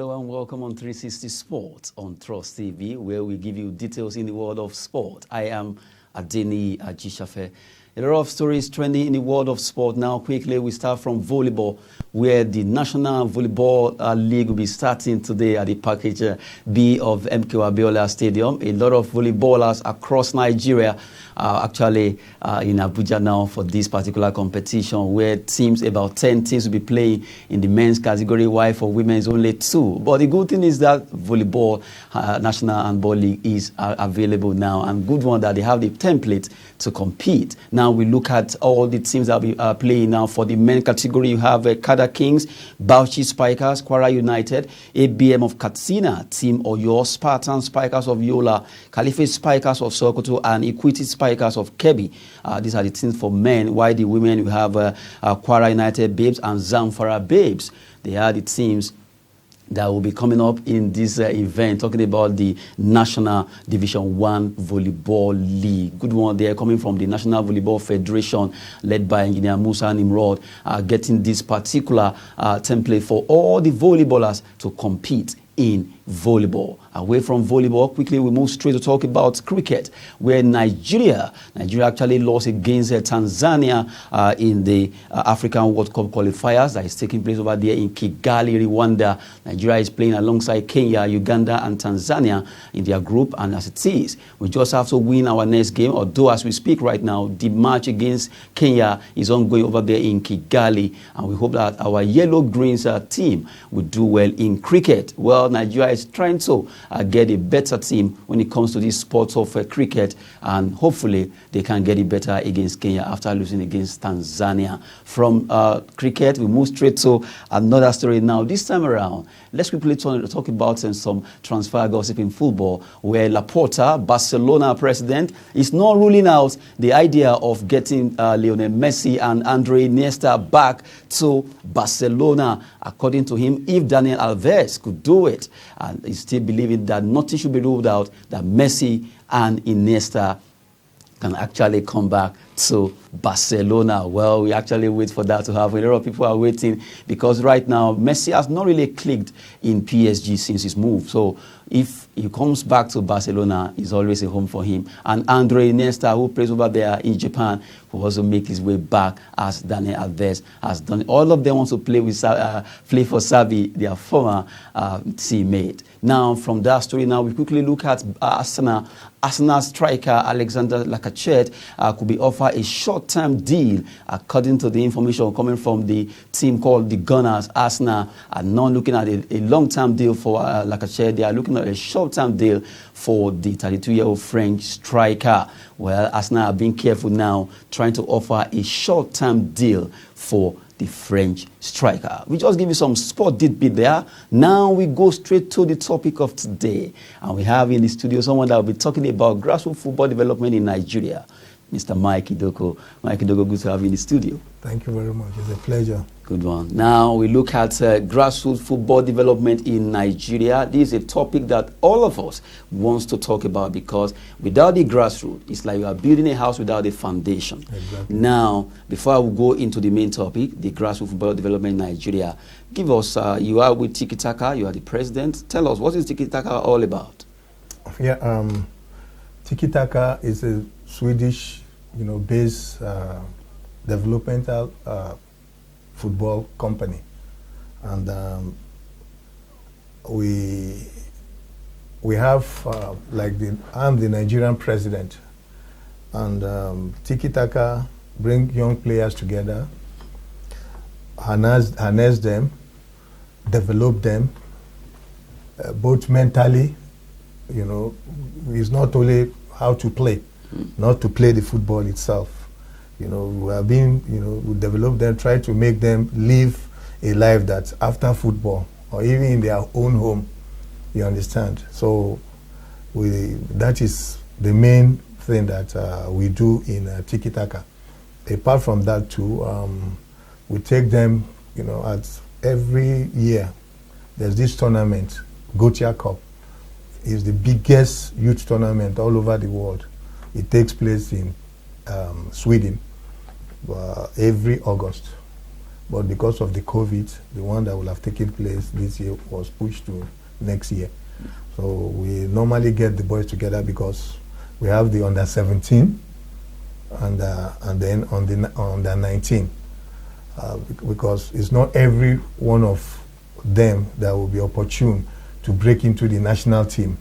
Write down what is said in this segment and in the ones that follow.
Hello and welcome on 360 Sports on Trust TV, where we give you details in the world of sport. I am Adeni Ajishafe. A lot of stories trending in the world of sport. Now, quickly, we start from volleyball, where the National Volleyball League will be starting today at the Package B of MK Abiola Stadium. A lot of volleyballers across Nigeria are actually in Abuja now for this particular competition, where teams, about 10 teams, will be playing in the men's category, while for women's only 2. But the good thing is that volleyball National Handball League is available now, and good one that they have the template to compete. Now we look at all the teams that will be playing now. For the men category, you have Kada Kings, Bauchi Spikers, Kwara United, ABM of Katsina, Team Oyo, Spartan Spikers of Yola, Caliphate Spikers of Sokoto, and Equity Spikers of Kebbi. These are the teams for men, while the women, you have Kwara United Babes and Zamfara Babes. They are the teams that will be coming up in this event, talking about the National Division 1 Volleyball League. Good one there, coming from the National Volleyball Federation, led by Engineer Musa Nimrod, getting this particular template for all the volleyballers to compete in volleyball. Away from volleyball, quickly we move straight to talk about cricket, where Nigeria actually lost against Tanzania in the African World Cup qualifiers that is taking place over there in Kigali, Rwanda. Nigeria is playing alongside Kenya, Uganda, and Tanzania in their group, and as it is, we just have to win our next game. Although as we speak right now, the match against Kenya is ongoing over there in Kigali, and we hope that our Yellow Greens team will do well in cricket. Well, Nigeria is trying to get a better team when it comes to this sport of cricket, and hopefully they can get it better against Kenya after losing against Tanzania. From cricket, we move straight to another story now. This time around, let's quickly talk about some transfer gossip in football, where Laporta, Barcelona president, is not ruling out the idea of getting Lionel Messi and Andre Iniesta back to Barcelona. According to him, if Daniel Alves could do it, and he's still believing that nothing should be ruled out, that Messi and Iniesta can actually come back to Barcelona. Well, we actually wait for that to happen. A lot of people are waiting, because right now Messi has not really clicked in PSG since his move. So if he comes back to Barcelona, it's always a home for him. And Andre Iniesta, who plays over there in Japan, will also make his way back as Daniel Alves has done. All of them want to play with play for Xavi, their former teammate. Now, from that story, now we quickly look at Arsenal. Arsenal striker Alexander Lacazette could be offered a short-term deal, according to the information coming from the team called the Gunners. Arsenal are not looking at a long-term deal for Lacazette. They are looking at a short-term deal for the 32-year-old French striker. Well, Arsenal are being careful now, trying to offer a short-term deal for the French striker. We just give you some sport tidbit there. Now we go straight to the topic of today, and we have in the studio someone that will be talking about grassroots football development in Nigeria, Mr. Mike Idoko. Mike Idoko, good to have you in the studio. Thank you very much. It's a pleasure. Good one. Now we look at grassroots football development in Nigeria. This is a topic that all of us wants to talk about, because without the grassroots, it's like you are building a house without a foundation. Exactly. Now, before I will go into the main topic, the grassroots football development in Nigeria, give us, you are with Tiki Taka, you are the president. Tell us, what is Tiki Taka all about? Yeah, Tiki Taka is a Swedish, based developmental football company, and we have I'm the Nigerian president, and Tiki Taka bring young players together, harness them, develop them, both mentally. It's not only how to play, not to play the football itself. We have been, we develop them, try to make them live a life that's after football, or even in their own home. You understand? So that is the main thing that we do in Tiki Taka. Apart from that too, we take them, at every year, there's this tournament, Gotia Cup. It's the biggest youth tournament all over the world. It takes place in Sweden every August. but because of the COVID, the one that will have taken place this year was pushed to next year. So we normally get the boys together because we have the under 17 and then on the under 19, because it's not every one of them that will be opportune to break into the national team,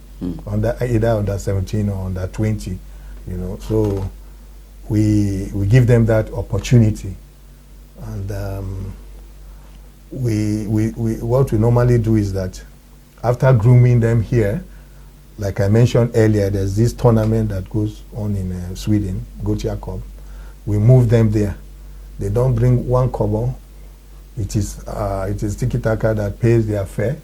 either under 17 or under 20, you know. So we give them that opportunity, and what we normally do is that after grooming them here, like I mentioned earlier, there's this tournament that goes on in Sweden, Gothia Cup. We move them there. They don't bring one kobo. It is Tiki Taka that pays their fare,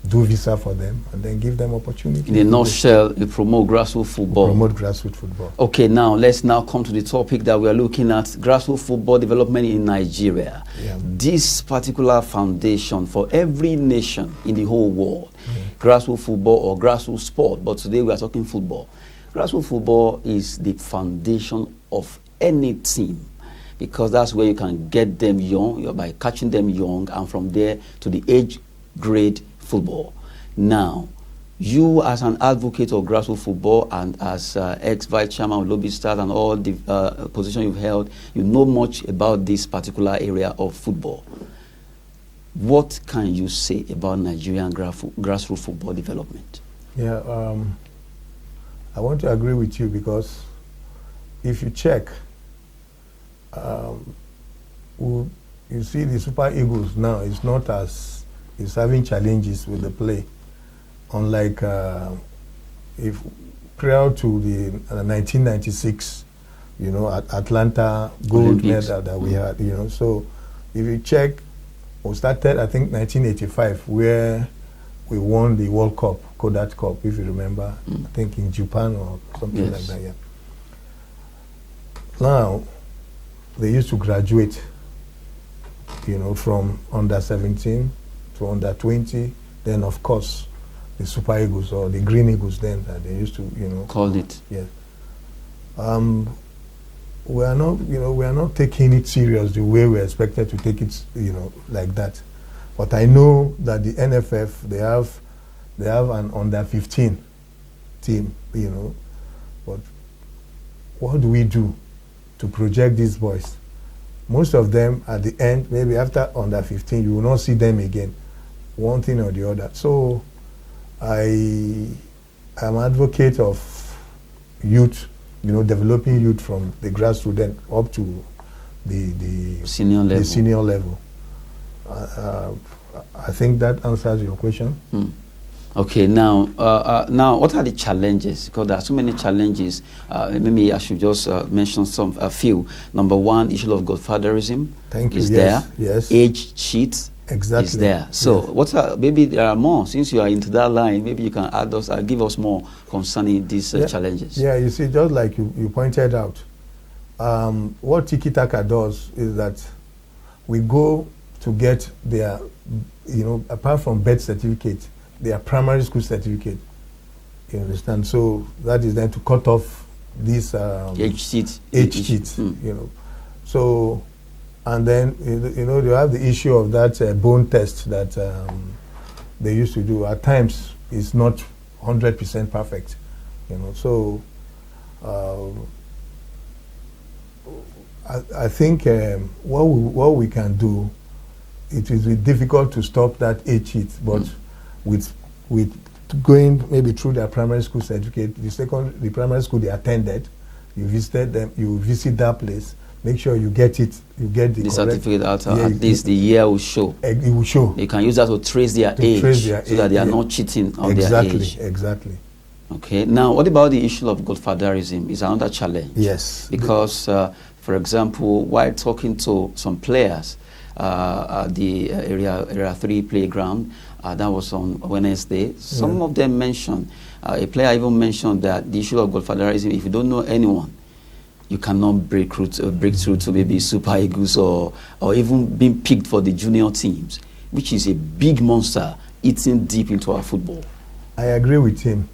do visa for them, and then give them opportunity. In a nutshell, you promote grassroots football. Promote grassroots football. Okay, now let's now come to the topic that we are looking at, grassroots football development in Nigeria. Yeah. This particular foundation for every nation in the whole world, grassroots football or grassroots sport, but today we are talking football. Grassroots football is the foundation of any team, because that's where you can get them young, by catching them young, and from there to the age grade football. Now, you as an advocate of grassroots football and as ex-vice chairman of Lobby Stars and all the position you've held, you know much about this particular area of football. What can you say about Nigerian grassroots football development? Yeah, I want to agree with you, because if you check, you see the Super Eagles now is not as, is having challenges with the play. Unlike if prior to the 1996, you know, Atlanta gold medal that we had, you know. So if you check, we started, I think, 1985, where we won the World Cup, Kodak Cup, if you remember, I think in Japan or something like that, yeah. Now, they used to graduate, you know, from under 17 to under 20, then of course the Super Eagles or the Green Eagles then that they used to, you know, called it. Yeah. We are not, you know, we are not taking it serious the way we expected to take it, you know, like that. But I know that the NFF, they have an under 15 team, you know. But what do we do to project these boys? Most of them at the end, maybe after under 15, you will not see them again, one thing or the other. So I am an advocate of youth, you know, developing youth from the grassroots then up to the senior level. The senior level. I think that answers your question. Okay, now, what are the challenges? Because there are so many challenges. Maybe I should just mention a few. Number one, issue of godfatherism is there. Yes. Age cheat is there. So, what are, maybe there are more. Since you are into that line, maybe you can add us, give us more concerning these challenges. Yeah, you see, just like you pointed out, what Tiki Taka does is that we go to get their, you know, apart from birth certificate, their primary school certificate. You understand? So that is then to cut off this age cheat. You know. So, and then you know you have the issue of that bone test that they used to do. At times, it's not 100% perfect. You know. So, I think what we can do, it is difficult to stop that age cheat, but with going maybe through their primary school certificate, the primary school they attended, you visited them, you visit that place, make sure you get it, you get the certificate out, at least the year will show. It will show. You can use that to trace their age, so that they are not cheating on their age. Exactly. Okay, now what about the issue of godfatherism? Is another challenge. Yes. Because, for example, while talking to some players, at the area 3 playground, that was on Wednesday. Some of them mentioned, a player even mentioned that the issue of godfatherism, if you don't know anyone, you cannot break through to maybe Super Eagles or even being picked for the junior teams, which is a big monster eating deep into our football. I agree with him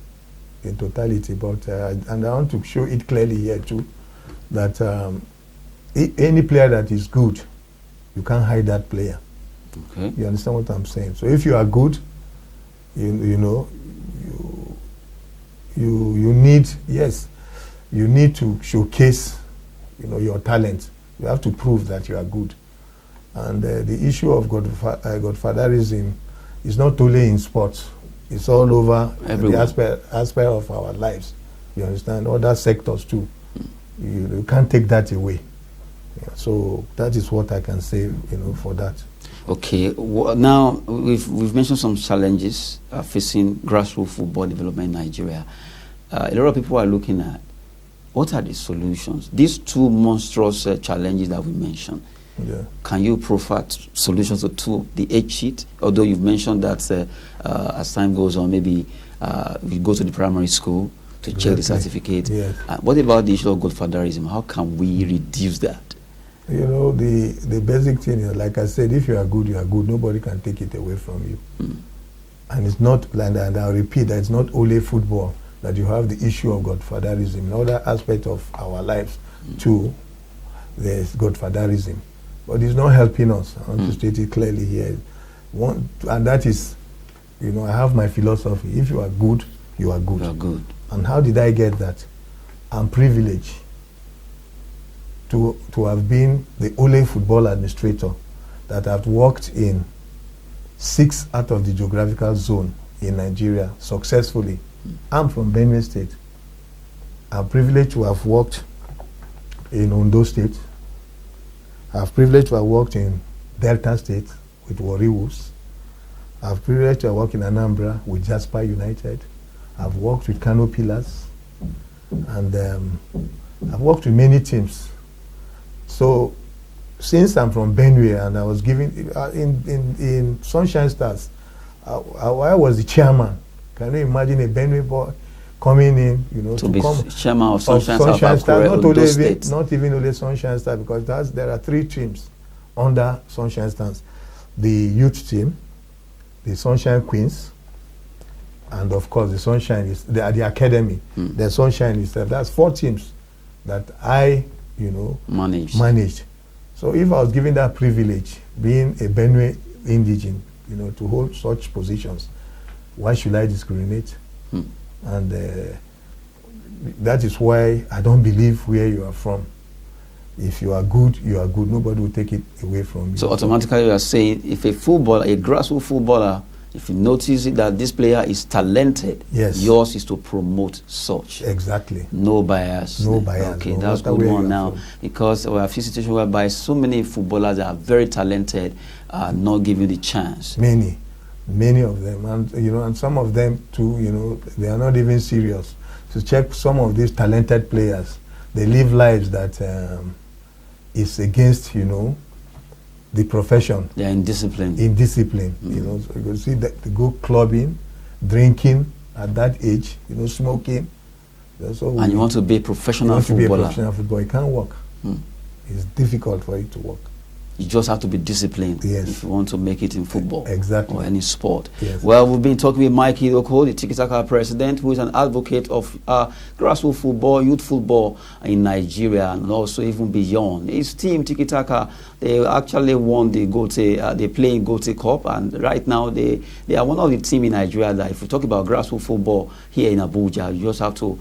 in totality, but and I want to show it clearly here too, that any player that is good you can't hide that player. Okay. You understand what I'm saying? So if you are good, you know, you need, yes, you need to showcase, you know, your talent. You have to prove that you are good. And the issue of godfatherism is not only in sports. It's all over the aspect of our lives. You understand? Other sectors too. You can't take that away. Yeah, so that is what I can say, you know, for that. Okay. Now we've mentioned some challenges facing grassroots football development in Nigeria. A lot of people are looking at what are the solutions. These two monstrous challenges that we mentioned. Yeah. Can you provide solutions to two? The age sheet, although you've mentioned that as time goes on, maybe we go to the primary school to check the certificate. Yes. What about the issue of godfatherism? How can we reduce that? You know, the basic thing is, like I said, if you are good, you are good. Nobody can take it away from you. Mm. And it's not, and I'll repeat, that it's not only football that you have the issue of godfatherism. In other aspects of our lives, too, there's godfatherism. But it's not helping us. I want to state it clearly here. And that is, you know, I have my philosophy. If you are good, you are good. You are good. And how did I get that? I'm privileged to have been the only football administrator that have worked in 6 out of the geographical zone in Nigeria successfully. I'm from Benue State. I'm privileged to have worked in Ondo State. I'm privileged to have worked in Delta State with Warri Wolves. I'm privileged to have worked in Anambra with Jasper United. I've worked with Kano Pillars. And I've worked with many teams. So since I'm from Benue and I was given, in Sunshine Stars, I was the chairman. Can you imagine a Benue boy coming in, you know, to be chairman of Sunshine Stars, not even only Sunshine Stars, because there are 3 teams under Sunshine Stars: the youth team, the Sunshine Queens, and of course the Sunshine is the academy. The Sunshine itself. That's 4 teams that I, you know, managed. So if I was given that privilege, being a Benue indigene, you know, to hold such positions, why should I discriminate? And that is why I don't believe where you are from. If you are good, you are good. Nobody will take it away from you. So automatically you are saying, if a footballer, a grassroots footballer, if you notice that this player is talented, yes, yours is to promote such. Exactly. No bias. No bias. Okay, no, that's good one now. Because we have seen situations whereby so many footballers that are very talented are not given the chance. Many of them, and you know, and some of them too, you know, they are not even serious. To check some of these talented players, they live lives that is against, you know, the profession. They are indisciplined. You know, so you see that they go clubbing, drinking at that age, you know, smoking. And you want to be a professional footballer. You want to be a professional footballer. You can't work. It's difficult for you to work. You just have to be disciplined if you want to make it in football or any sport. Yes. Well, we've been talking with Mike Idoko, the Tiki Taka president, who is an advocate of grassroots football, youth football in Nigeria, and also even beyond. His team, Tiki Taka, they actually won the Gote, they play in Gote Cup, and right now they are one of the teams in Nigeria that, if we talk about grassroots football here in Abuja, you just have to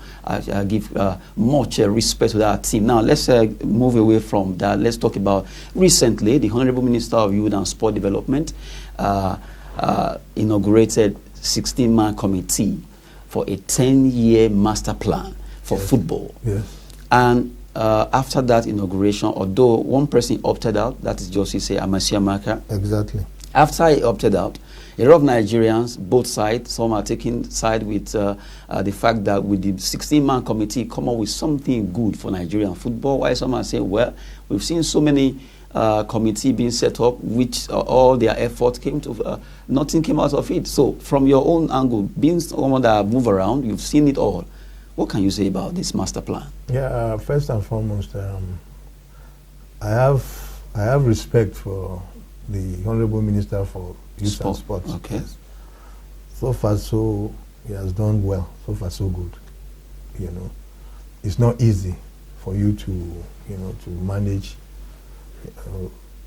give much respect to that team. Now, let's move away from that. Let's talk about recently, the Honorable Minister of Youth and Sport Development inaugurated 16-man committee for a 10-year master plan for football. Yes. And after that inauguration, although one person opted out, that is Josise Amasiamaka. Exactly. After he opted out, a lot of Nigerians, both sides, some are taking side with the fact that with the 16-man committee come up with something good for Nigerian football, while some are saying, well, we've seen so many committee being set up, which all their efforts came to, nothing came out of it. So from your own angle, being someone that move around, you've seen it all. What can you say about this master plan? Yeah, first and foremost, I have respect for the Honorable Minister for Youth and Sports. Okay. So far, so he has done well. So far, so good. You know, it's not easy for you to, you know, to manage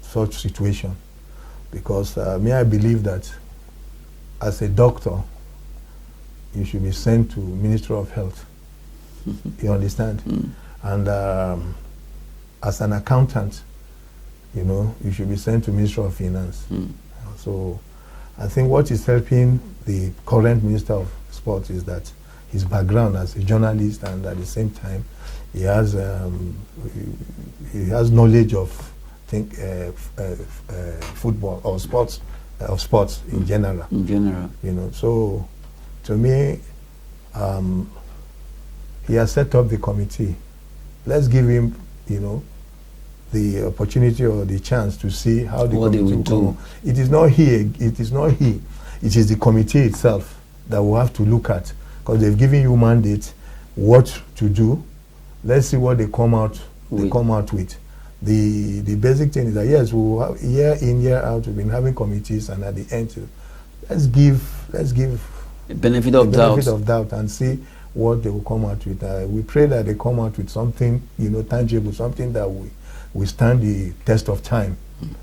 such situation, because I believe that as a doctor, you should be sent to Ministry of Health. You understand? And as an accountant, you should be sent to Ministry of Finance. So I think what is helping the current Minister of Sports is that his background as a journalist, and at the same time he has knowledge of football or sports in general. So to me, he has set up the committee. Let's give him, the opportunity or the chance to see how the committee will do. It is not he. It is the committee itself that will have to look at, because they've given you mandate what to do. Let's see what they come out with. The basic thing is that yes, we will have year in, year out, we've been having committees, and at the end, let's give a benefit of doubt and see what they will come out with. We pray that they come out with something, tangible, something that we stand the test of time,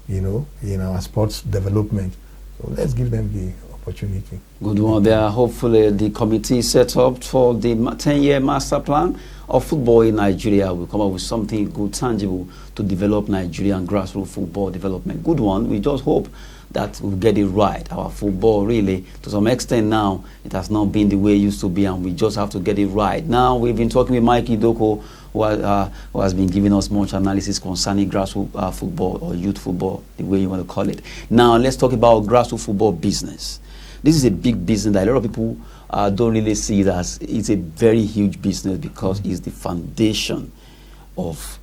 in our sports development. So let's give them the opportunity. Good one there. Hopefully the committee set up for the 10-year master plan of football in Nigeria will come up with something good, tangible, to develop Nigerian grassroots football development. Good one. We just hope that we'll get it right. Our football, really, to some extent now, it has not been the way it used to be, and we just have to get it right. Now, we've been talking with Mikey Doko, who has been giving us much analysis concerning grassroots football, or youth football, the way you want to call it. Now, let's talk about grassroots football business. This is a big business that a lot of people don't really see it as. It's a very huge business because it's the foundation of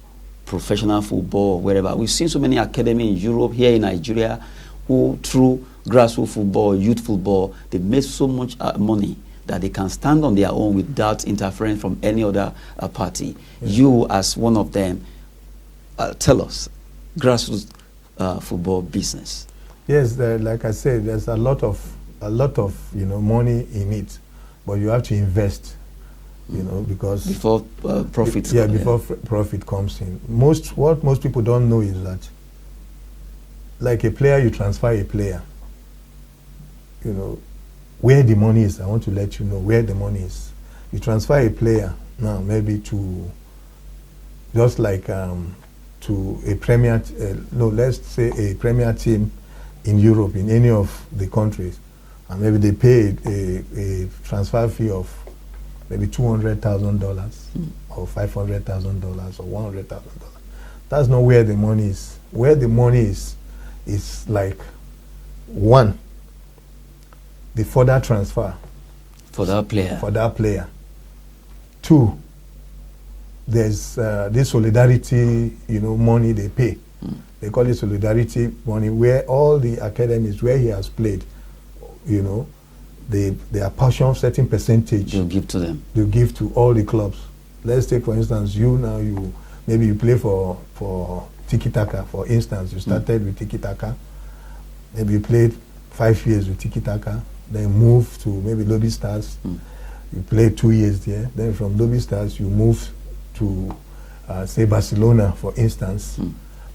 professional football, wherever. We've seen so many academies in Europe, here in Nigeria, who through grassroots football, youth football, they make so much money that they can stand on their own without interference from any other party. Yes. You, as one of them, tell us, grassroots football business. Yes, like I said, there's a lot of money in it, but you have to invest, because before profit. Yeah, before profit comes in. What most people don't know is that, like a player, you transfer a player. Where the money is. I want to let you know where the money is. You transfer a player now, maybe to just like to a premier. Let's say a premier team in Europe, in any of the countries, and maybe they pay a transfer fee of maybe $200,000 or $500,000 or $100,000. That's not where the money is. Where the money is like, one, the further transfer for that player. Two, there's this solidarity, money they pay. They call it solidarity money, where all the academies where he has played, they apportion certain percentage. They'll give to them. They'll give to all the clubs. Let's take, for instance, maybe you play for Tiki Taka, for instance. You started with Tiki Taka. Maybe you played 5 years with Tiki Taka, then move to maybe Lobby Stars. You played 2 years there. Then from Lobby Stars, you move to, say, Barcelona, for instance.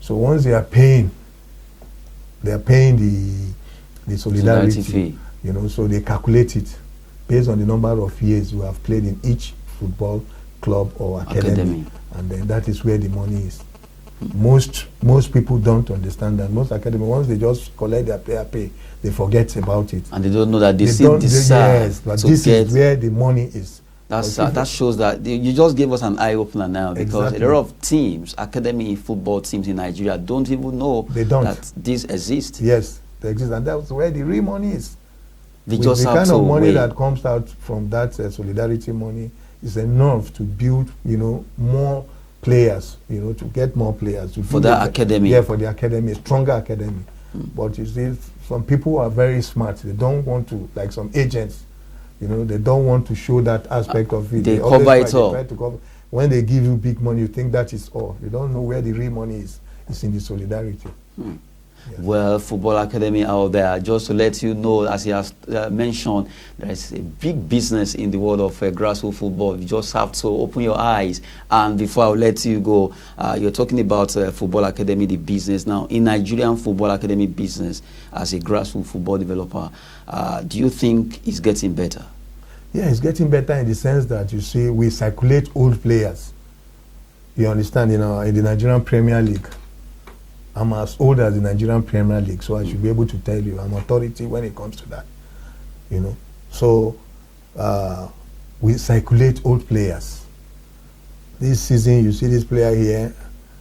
So once they are paying the solidarity fee, so they calculate it based on the number of years you have played in each football club or academy. And then that is where the money is. Most people don't understand that. Most academies, once they just collect their player pay, they forget about it. And they don't know that this is where the money is. That shows that you just gave us an eye-opener now, because a lot of teams, academy football teams in Nigeria, don't even know that this exists. Yes, they exist, and that's where the real money is. They just the have kind to of money wait. that comes out from that solidarity money is enough to build, more players, to get more players. For that academy. Yeah, for the academy, a stronger academy. But you see, some people are very smart. They don't want to, like some agents, they don't want to show that aspect of it. They cover it all. Try to cover. When they give you big money, you think that is all. You don't know where the real money is. It's in the solidarity. well football academy out there. Just to let you know, as he has mentioned, there is a big business in the world of grassroots football. You just have to open your eyes. And before I let you go, you're talking about football academy, the business. Now, in Nigerian football academy business, as a grassroots football developer, do you think it's getting better? Yeah, it's getting better in the sense that, you see, we circulate old players. You understand, in the Nigerian Premier League, I'm as old as the Nigerian Premier League, so I should be able to tell you I'm authority when it comes to that. So we circulate old players. This season, you see this player here.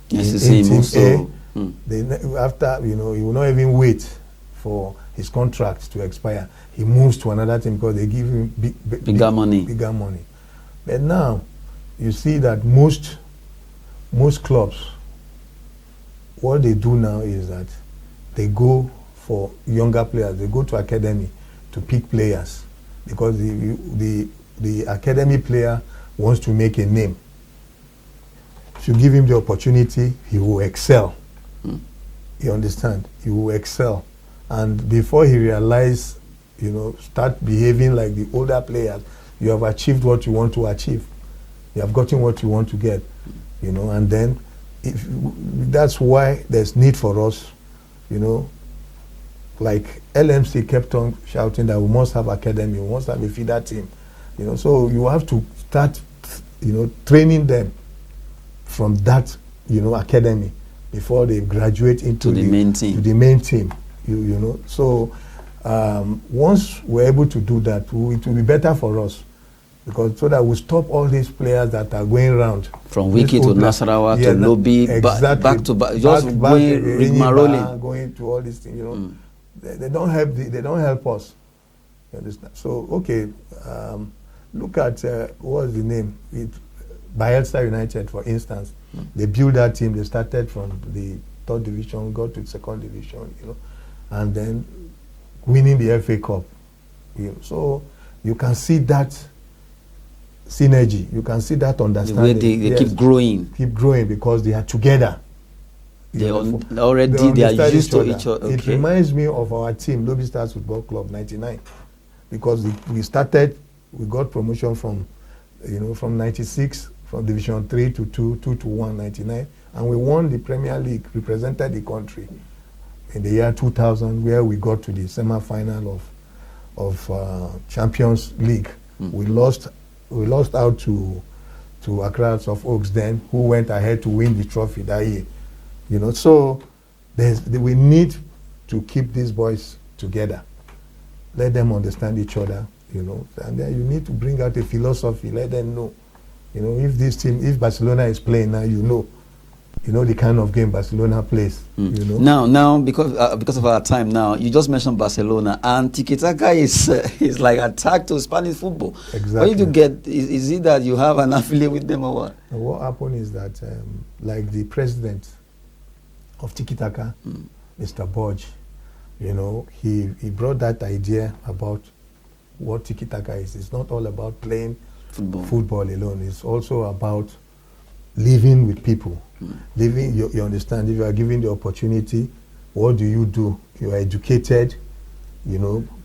Yes, in Team A. After, he will not even wait for his contract to expire. He moves to another team because they give him bigger money. But now, you see that most clubs, what they do now is that they go for younger players. They go to academy to pick players because the academy player wants to make a name. If you give him the opportunity, he will excel. You understand? He will excel. And before he realizes, start behaving like the older players, you have achieved what you want to achieve. You have gotten what you want to get. And then that's why there's need for us, like LMC kept on shouting that we must have academy, we must have a feeder team, so you have to start, training them from that, academy before they graduate into the main team. To the main team, So once we're able to do that, it will be better for us. Because so that we stop all these players that are going around from Wiki to Nasarawa to Lobby, exactly. back to back, just going rigmarolling, going to all these things. They don't help. They don't help us. You understand? So okay, look at what's the name? Bayelsa United, for instance. They built that team. They started from the 3rd division, got to 2nd division, and then winning the FA Cup. So you can see that synergy. You can see that understanding. The way they keep growing. Keep growing because they are together. They are used to each other. Okay. It reminds me of our team, Lobby Stars Football Club, 99. Because we got promotion from 96, from Division 3 to 2 to 1, 99. And we won the Premier League, represented the country in the year 2000, where we got to the semi-final of Champions League. We lost out to Accra of Oaks then, who went ahead to win the trophy that year. So we need to keep these boys together. Let them understand each other, and then you need to bring out a philosophy. Let them know, if Barcelona is playing now, the kind of game Barcelona plays. Now, because of our time now, you just mentioned Barcelona, and Tiki Taka is like attack to Spanish football. Exactly. What did you get? Is it that you have an affiliate with them or what? And what happened is that, like the president of Tiki Taka, Mr. Bodge, he brought that idea about what Tiki Taka is. It's not all about playing football alone. It's also about living with people. Living, you understand, if you are given the opportunity, what do? You are educated,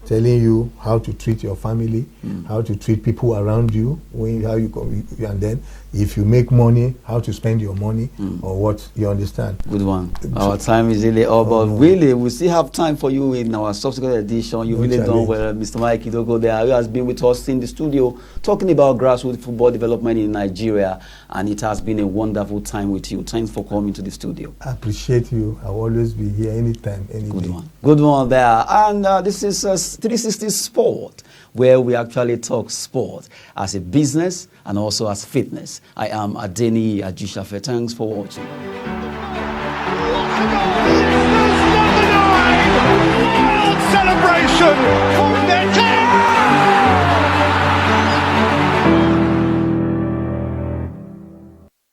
telling you how to treat your family, how to treat people around you, and then if you make money, how to spend your money, or what, you understand. Good one. Our time is really up, but really, we still have time for you in our subsequent edition. You really done well, Mr. Mike Idogo there, who has been with us in the studio talking about grassroots football development in Nigeria, and it has been a wonderful time with you. Thanks for coming to the studio. I appreciate you. I'll always be here anytime, any day. Good one there. And this is 360 Sport, where we actually talk sport as a business and also as fitness. I am Adeni Ajishafe. Thanks for watching.